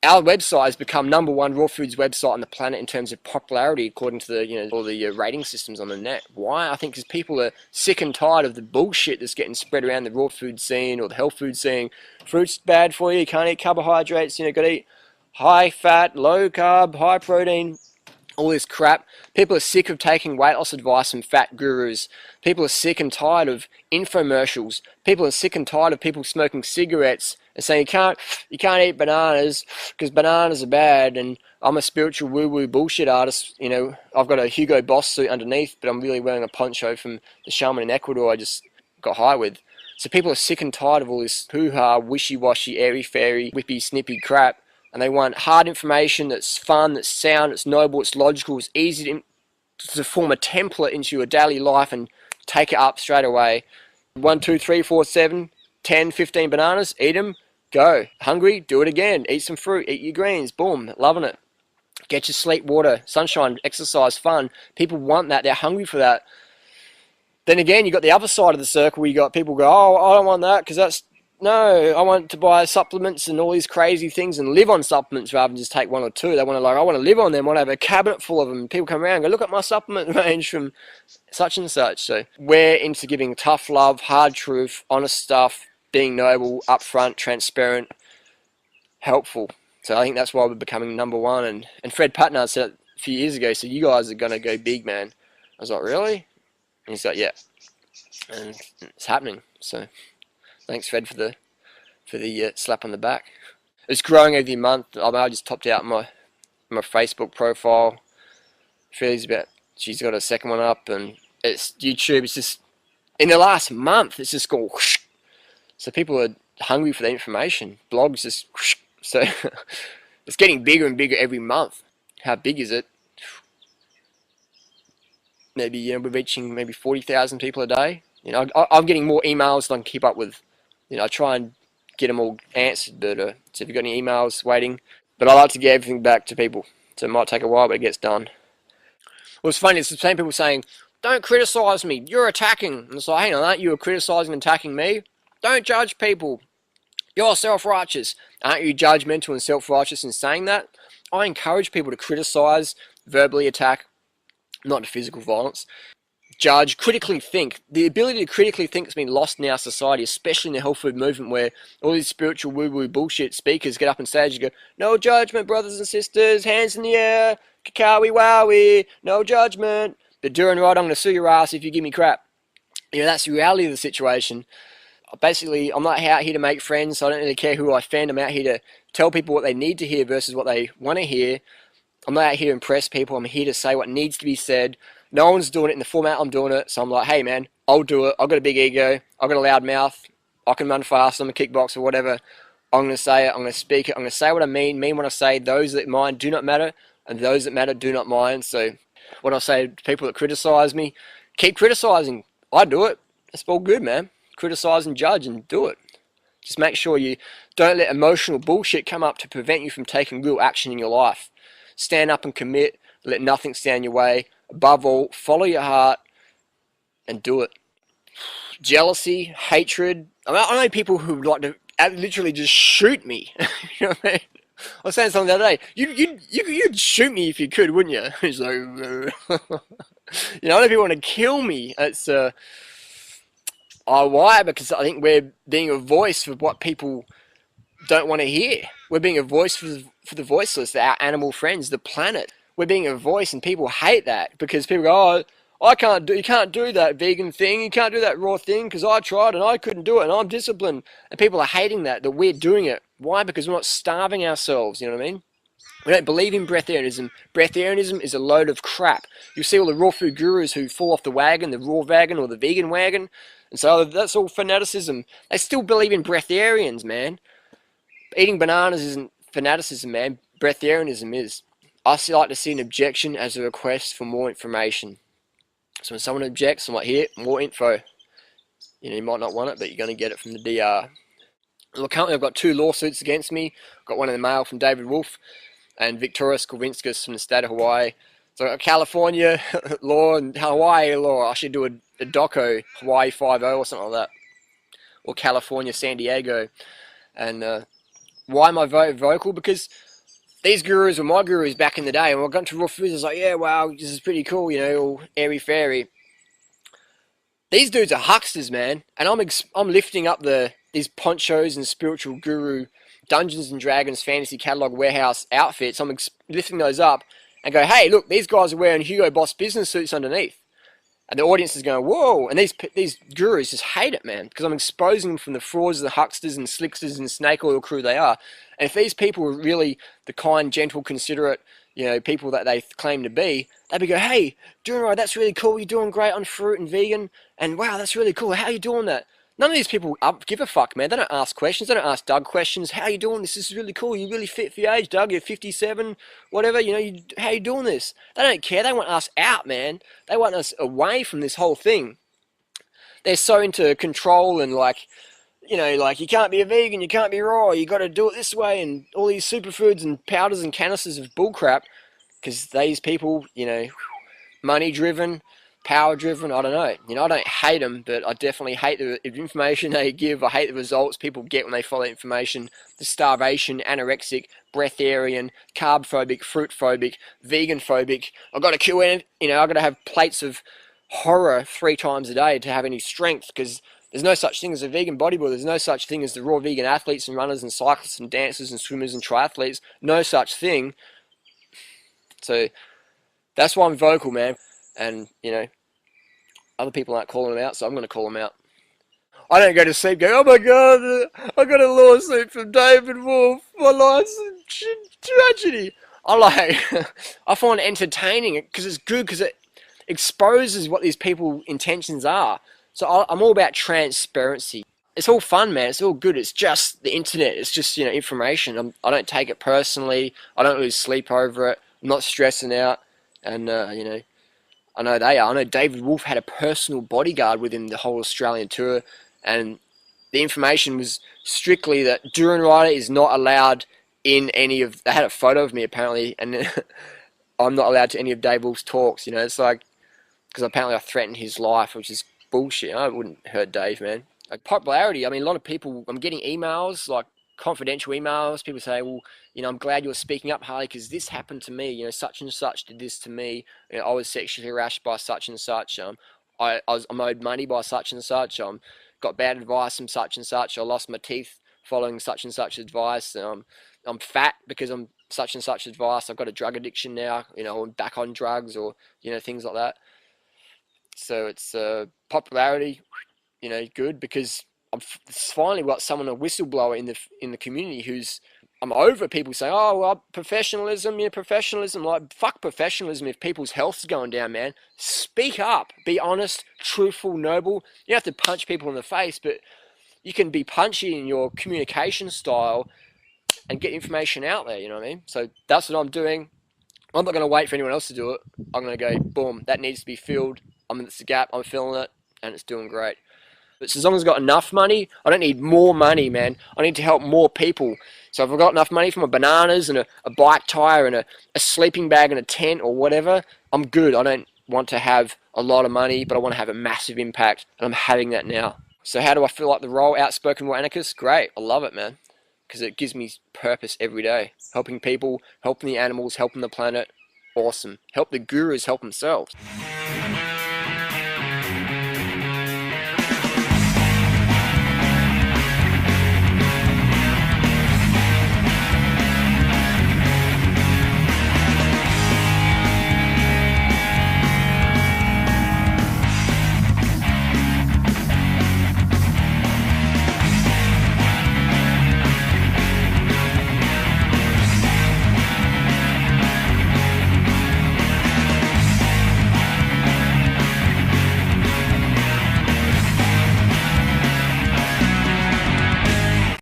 our website has become #1 raw foods website on the planet in terms of popularity, according to the all the rating systems on the net. Why? I think because people are sick and tired of the bullshit that's getting spread around the raw food scene or the health food scene. Fruit's bad for you. You can't eat carbohydrates. You know, got to eat high fat, low carb, high protein. All this crap. People are sick of taking weight loss advice from fat gurus. People are sick and tired of infomercials. People are sick and tired of people smoking cigarettes and saying you can't eat bananas because bananas are bad, and I'm a spiritual woo-woo bullshit artist. You know, I've got a Hugo Boss suit underneath, but I'm really wearing a poncho from the shaman in Ecuador I just got high with. So people are sick and tired of all this hoo-ha, wishy-washy, airy-fairy, whippy-snippy crap. And they want hard information that's fun, that's sound, it's noble, it's logical, it's easy to form a template into your daily life and take it up straight away. 1, 2, 3, 4, 7, 10, 15 bananas, eat them, go. Hungry, do it again. Eat some fruit, eat your greens, boom, loving it. Get your sleep, water, sunshine, exercise, fun. People want that, they're hungry for that. Then again, you've got the other side of the circle where you got people go, oh, I don't want that because that's... No, I want to buy supplements and all these crazy things and live on supplements rather than just take 1 or 2. They want to I want to live on them. I want to have a cabinet full of them. People come around and go, look at my supplement range from such and such. So we're into giving tough love, hard truth, honest stuff, being noble, upfront, transparent, helpful. So I think that's why we're becoming #1. And Fred Patnard said it a few years ago, so you guys are going to go big, man. I was like, really? And he's like, yeah. And it's happening. So... thanks, Fred, for the slap on the back. It's growing every month. I just topped out my Facebook profile. She's got a second one up, and it's YouTube. It's just in the last month, it's just gone whoosh. So people are hungry for the information. Blogs just whoosh. So it's getting bigger and bigger every month. How big is it? Maybe we're reaching maybe 40,000 people a day. I'm getting more emails than I can keep up with. I try and get them all answered, but so if you've got any emails waiting, but I like to get everything back to people, so it might take a while, but it gets done. Well, it's funny, it's the same people saying, don't criticize me, you're attacking. And it's like, hang on, aren't you criticizing and attacking me? Don't judge people, you're self-righteous. Aren't you judgmental and self-righteous in saying that? I encourage people to criticize, verbally attack, not to physical violence. Judge, critically think. The ability to critically think has been lost in our society, especially in the health food movement, where all these spiritual woo-woo bullshit speakers get up on stage and go, no judgment, brothers and sisters, hands in the air, kakawi wowie, no judgment. But Durianrider, I'm going to sue your ass if you give me crap. That's the reality of the situation. Basically, I'm not out here to make friends, so I don't really care who I offend. I'm out here to tell people what they need to hear versus what they want to hear. I'm not out here to impress people. I'm here to say what needs to be said. No one's doing it in the format I'm doing it, so I'm like, hey man, I'll do it. I've got a big ego. I've got a loud mouth. I can run fast. I'm a kickboxer, whatever. I'm going to say it. I'm going to speak it. I'm going to say what I mean what I say. Those that mind do not matter, and those that matter do not mind. So when I say to people that criticize me, keep criticizing. I do it. It's all good, man. Criticize and judge and do it. Just make sure you don't let emotional bullshit come up to prevent you from taking real action in your life. Stand up and commit. Let nothing stand in your way. Above all, follow your heart and do it. Jealousy, hatred. I know people who like to literally just shoot me. You know what I mean? I was saying something the other day. You'd shoot me if you could, wouldn't you? It's like, I know people want to kill me. It's why? Because I think we're being a voice for what people don't want to hear. We're being a voice for the voiceless, our animal friends, the planet. We're being a voice, and people hate that because people go, oh, you can't do that vegan thing, you can't do that raw thing because I tried and I couldn't do it and I'm disciplined. And people are hating that we're doing it. Why? Because we're not starving ourselves, you know what I mean? We don't believe in breatharianism. Breatharianism is a load of crap. You see all the raw food gurus who fall off the wagon, the raw wagon or the vegan wagon, and so that's all fanaticism. They still believe in breatharians, man. Eating bananas isn't fanaticism, man. Breatharianism is. I still like to see an objection as a request for more information. So when someone objects, I'm like, here, more info. You might not want it, but you're going to get it from the DR. Well, currently I've got 2 lawsuits against me. I've got one in the mail from David Wolf and Victorious Kovinskis from the state of Hawaii. So I've got California law and Hawaii law. I should do a doco, Hawaii 5-0 or something like that. Or California, San Diego. And why am I very vocal? Because these gurus were my gurus back in the day, and when I got into raw foods, I was like, yeah, wow, this is pretty cool, you know, all airy-fairy. These dudes are hucksters, man, and I'm lifting up these ponchos and spiritual guru Dungeons and Dragons fantasy catalog warehouse outfits. I'm lifting those up and go, hey, look, these guys are wearing Hugo Boss business suits underneath. And the audience is going, whoa, and these gurus just hate it, man, because I'm exposing them from the frauds, the hucksters and slicksters and snake oil crew they are. And if these people were really the kind, gentle, considerate, you know, people that they claim to be, they'd be go, hey, Durianrider, that's really cool, you're doing great on fruit and vegan, and wow, that's really cool, how are you doing that? None of these people give a fuck, man. They don't ask questions. They don't ask Doug questions. How you doing? This is really cool. You're really fit for your age, Doug. You're 57, whatever. You know, how you doing this? They don't care. They want us out, man. They want us away from this whole thing. They're so into control and like, you know, like you can't be a vegan, you can't be raw, you got to do it this way, and all these superfoods and powders and canisters of bullcrap. Because these people, you know, money-driven, power-driven, I don't know. You know, I don't hate them, but I definitely hate the information they give. I hate the results people get when they follow information. The starvation, anorexic, breatharian, carb-phobic, fruit-phobic, vegan-phobic. I've got to kill it. You know, I've got to have plates of horror 3 times a day to have any strength, because there's no such thing as a vegan bodybuilder. There's no such thing as the raw vegan athletes and runners and cyclists and dancers and swimmers and triathletes. No such thing. So that's why I'm vocal, man. And, you know, other people aren't calling them out, so I'm going to call them out. I don't go to sleep going, oh my god, I got a lawsuit from David Wolf. My life's a tragedy. I find it entertaining because it's good, because it exposes what these people's intentions are. So I'm all about transparency. It's all fun, man. It's all good. It's just the internet. It's just, you know, information. I don't take it personally. I don't lose sleep over it. I'm not stressing out. And, you know, I know they are. I know David Wolf had a personal bodyguard with him the whole Australian tour, and the information was strictly that Durianrider is not allowed in any of... They had a photo of me, apparently, and I'm not allowed to any of Dave Wolf's talks, you know. It's like... Because apparently I threatened his life, which is bullshit. I wouldn't hurt Dave, man. Like, popularity, I mean, a lot of people... I'm getting emails, like, confidential emails. People say, well, you know, I'm glad you're speaking up, Harley, because this happened to me. You know, such and such did this to me. You know, I was sexually harassed by such and such. I'm owed money by such and such. Got bad advice from such and such. I lost my teeth following such and such advice. I'm fat because I'm such and such advice. I've got a drug addiction now. You know, I'm back on drugs, or, you know, things like that. So it's popularity, you know, good, because I've finally got someone, a whistleblower in the community, who's... I'm over people saying, oh, well, professionalism, yeah, professionalism. Like, fuck professionalism if people's health's going down, man. Speak up. Be honest, truthful, noble. You don't have to punch people in the face, but you can be punchy in your communication style and get information out there, you know what I mean? So that's what I'm doing. I'm not going to wait for anyone else to do it. I'm going to go, boom, that needs to be filled. It's a gap, I'm filling it, and it's doing great. But as long as I've got enough money, I don't need more money, man. I need to help more people. So if I've got enough money for my bananas and a bike tire and a sleeping bag and a tent or whatever, I'm good. I don't want to have a lot of money, but I want to have a massive impact, and I'm having that now. So how do I feel like the role? Outspoken war anarchist? Great. I love it, man. Because it gives me purpose every day. Helping people, helping the animals, helping the planet. Awesome. Help the gurus help themselves.